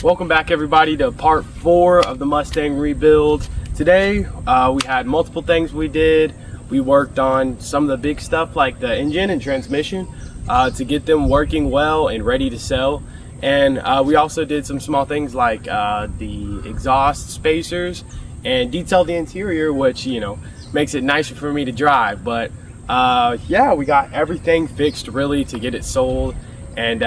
Welcome back everybody to part 4 of the Mustang rebuild. Today we had multiple things we did. We worked on some of the big stuff like the engine and transmission to get them working well and ready to sell. And we also did some small things like the exhaust spacers and detailed the interior, which, you know, makes it nicer for me to drive. But yeah, we got everything fixed really to get it sold, and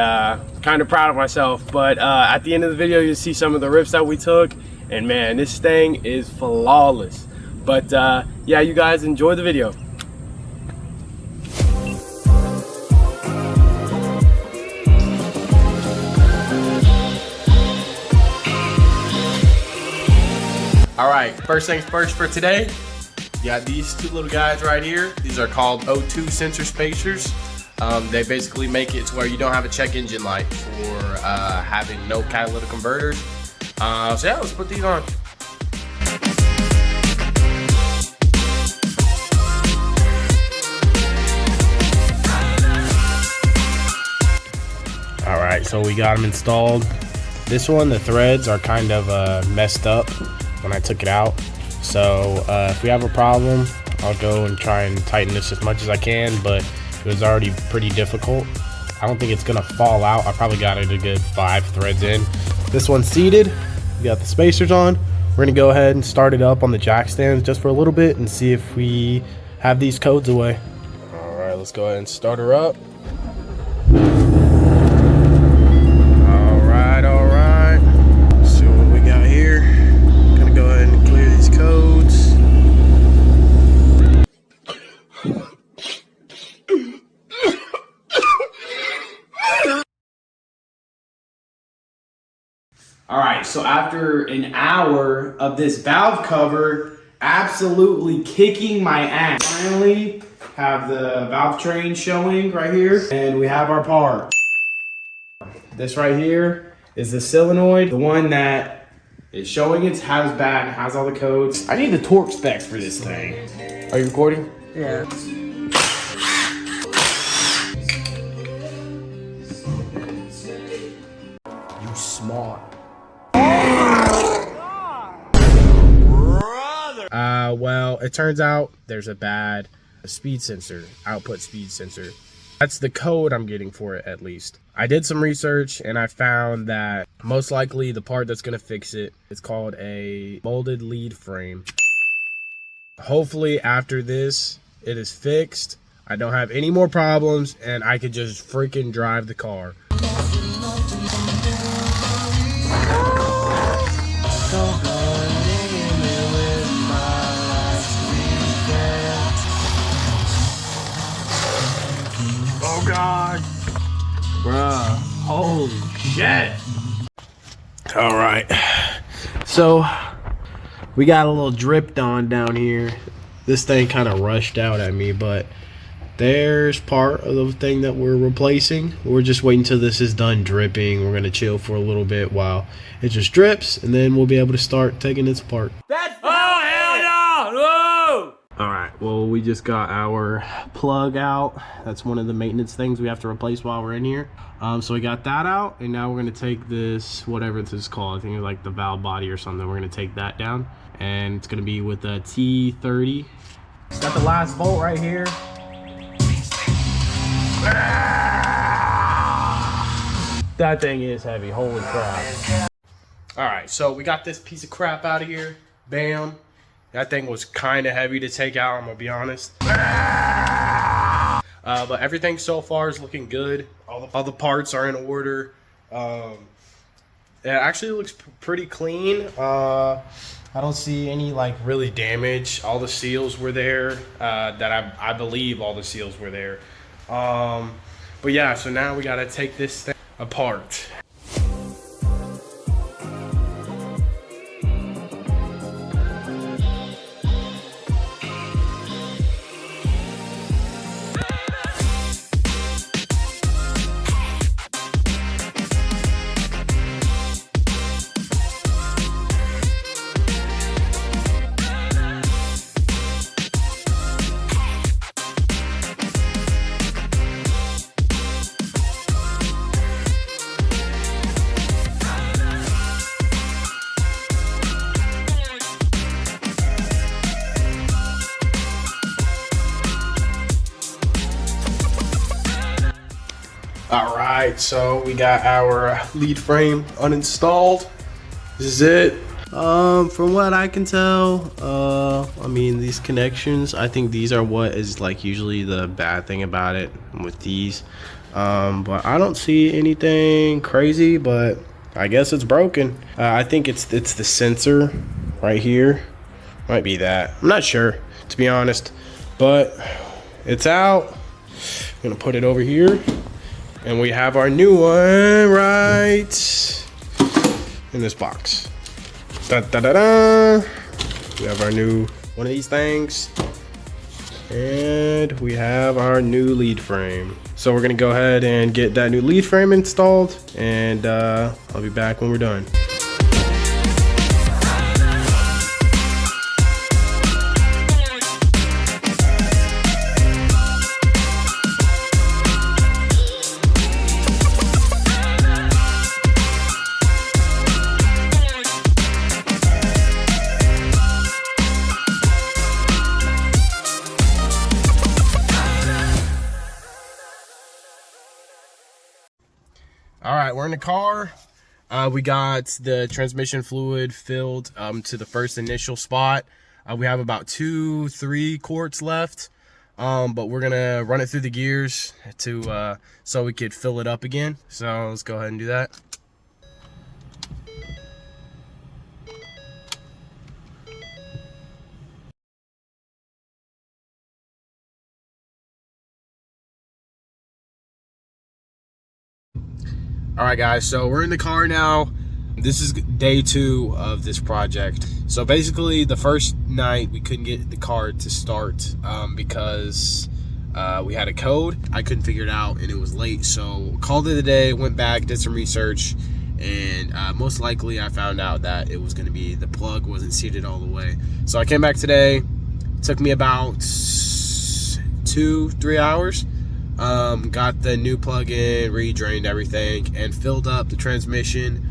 kind of proud of myself. But at the end of the video, you'll see some of the rips that we took, and man, this thing is flawless. But yeah, you guys enjoy the video. All right, first things first for today, you got these two little guys right here. These are called O2 sensor spacers. They basically make it to where you don't have a check engine light for having no catalytic converters. So yeah, let's put these on. All right, so we got them installed. This one, the threads are kind of messed up when I took it out. So if we have a problem, I'll go and try and tighten this as much as I can, but it was already pretty difficult. I don't think it's gonna fall out. I probably got it a good 5 threads in. This one's seated. We got the spacers on. We're gonna go ahead and start it up on the jack stands just for a little bit and see if we have these codes away. All right, let's go ahead and start her up. All right. Let's see what we got here. Gonna go ahead and clear these codes. All right, so after an hour of this valve cover absolutely kicking my ass, finally have the valve train showing right here, and we have our part. This right here is the solenoid, the one that is showing its hazmat and has all the codes. I need the torque specs for this thing. Are you recording? Yeah. You smart. Well, it turns out there's a bad speed sensor, output speed sensor. That's the code I'm getting for it, at least. I did some research and I found that most likely the part that's gonna fix it is called a molded lead frame. Hopefully after this, it is fixed. I don't have any more problems and I could just freaking drive the car. Oh God, bruh, holy shit. All right, so we got a little dripped on down here. This thing kind of rushed out at me, but there's part of the thing that we're replacing. We're just waiting till this is done dripping. We're gonna chill for a little bit while it just drips, and then we'll be able to start taking this apart. That's hell no! Whoa! All right, well, we just got our plug out. That's one of the maintenance things we have to replace while we're in here. So we got that out, and now we're gonna take this, whatever this is called, I think it's like the valve body or something. We're gonna take that down, and it's gonna be with a T30. It's got the last bolt right here. That thing is heavy, holy crap. All right, so we got this piece of crap out of here. Bam. That thing was kind of heavy to take out, I'm gonna be honest. But everything so far is looking good. All the parts are in order. It actually looks pretty clean. I don't see any like really damage. All the seals were there. That I believe all the seals were there. But yeah, so now we gotta take this thing apart. All right, so we got our lead frame uninstalled. This is it. From what I can tell, I mean, these connections, I think these are what is like usually the bad thing about it with these. But I don't see anything crazy, but I guess it's broken. I think it's the sensor right here. Might be that. I'm not sure, to be honest, but it's out. I'm gonna put it over here, and we have our new one right in this box. Da, da, da, da. We have our new one of these things, and we have our new lead frame. So we're gonna go ahead and get that new lead frame installed, and I'll be back when we're done. All right, we're in the car. We got the transmission fluid filled to the first initial spot. We have about 2-3 quarts left, but we're gonna run it through the gears to so we could fill it up again. So let's go ahead and do that. All right, guys, so we're in the car now. This is day 2 of this project. So basically the first night we couldn't get the car to start because we had a code. I couldn't figure it out and it was late. So called it a day, went back, did some research, and most likely I found out that it was gonna be the plug wasn't seated all the way. So I came back today. It took me about 2-3 hours. Got the new plug-in, re-drained everything, and filled up the transmission.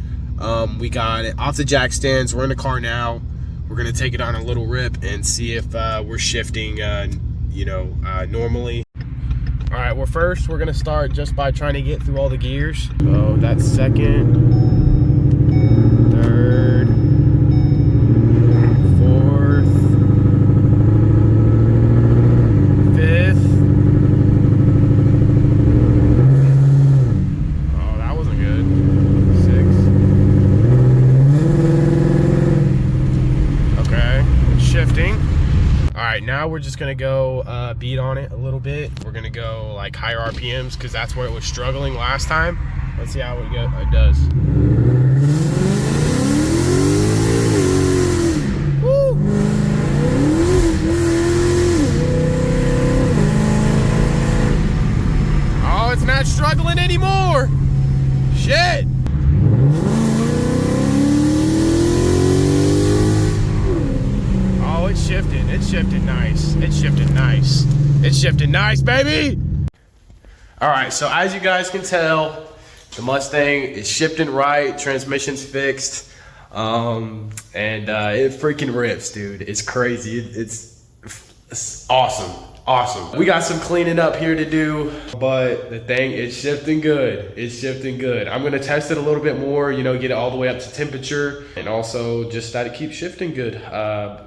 We got it off the jack stands. We're in the car now. We're gonna take it on a little rip and see if we're shifting, normally. All right, well, first we're gonna start just by trying to get through all the gears. So that's second, third, fourth, fifth. Oh, that wasn't good. Sixth. Okay, it's shifting. All right, now we're just gonna go beat on it a little bit. We're gonna go like higher RPMs because that's where it was struggling last time. Let's see how it does. Woo! Oh, it's not struggling anymore. Shit. Oh, it's shifting. It's shifting nice. It's shifting nice. It's shifting nice, baby. All right, so as you guys can tell, the Mustang is shifting right, transmission's fixed, and it freaking rips, dude. It's crazy. It's awesome. Awesome. We got some cleaning up here to do, but the thing is shifting good. It's shifting good. I'm gonna test it a little bit more, get it all the way up to temperature, and also just that it keeps shifting good.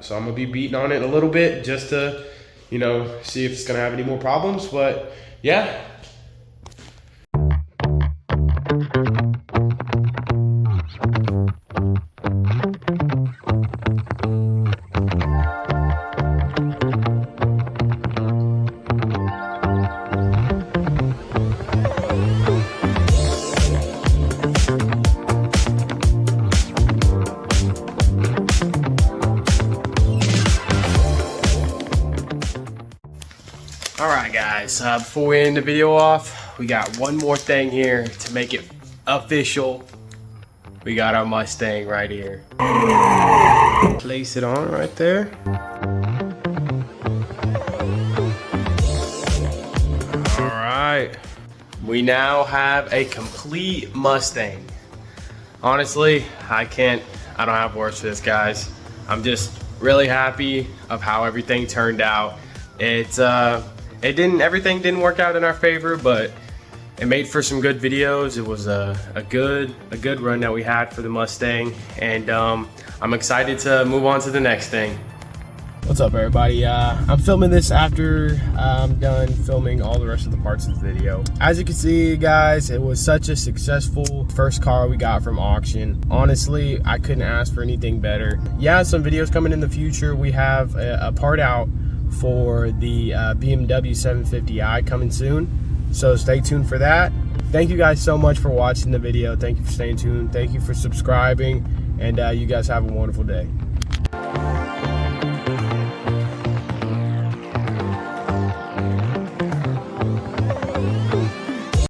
So I'm gonna be beating on it a little bit just to, see if it's gonna have any more problems, but yeah. Alright guys, before we end the video off, we got one more thing here to make it official. We got our Mustang right here. Place it on right there. Alright, we now have a complete Mustang. Honestly, I don't have words for this, guys. I'm just really happy of how everything turned out. Everything didn't work out in our favor, but it made for some good videos. It was a good run that we had for the Mustang, and I'm excited to move on to the next thing. What's up, everybody? I'm filming this after I'm done filming all the rest of the parts of the video. As you can see, guys, it was such a successful first car we got from auction. Honestly, I couldn't ask for anything better. Yeah, some videos coming in the future. We have a part out for the BMW 750i coming soon, so stay tuned for that. Thank you guys so much for watching the video. Thank you for staying tuned. Thank you for subscribing, and you guys have a wonderful day.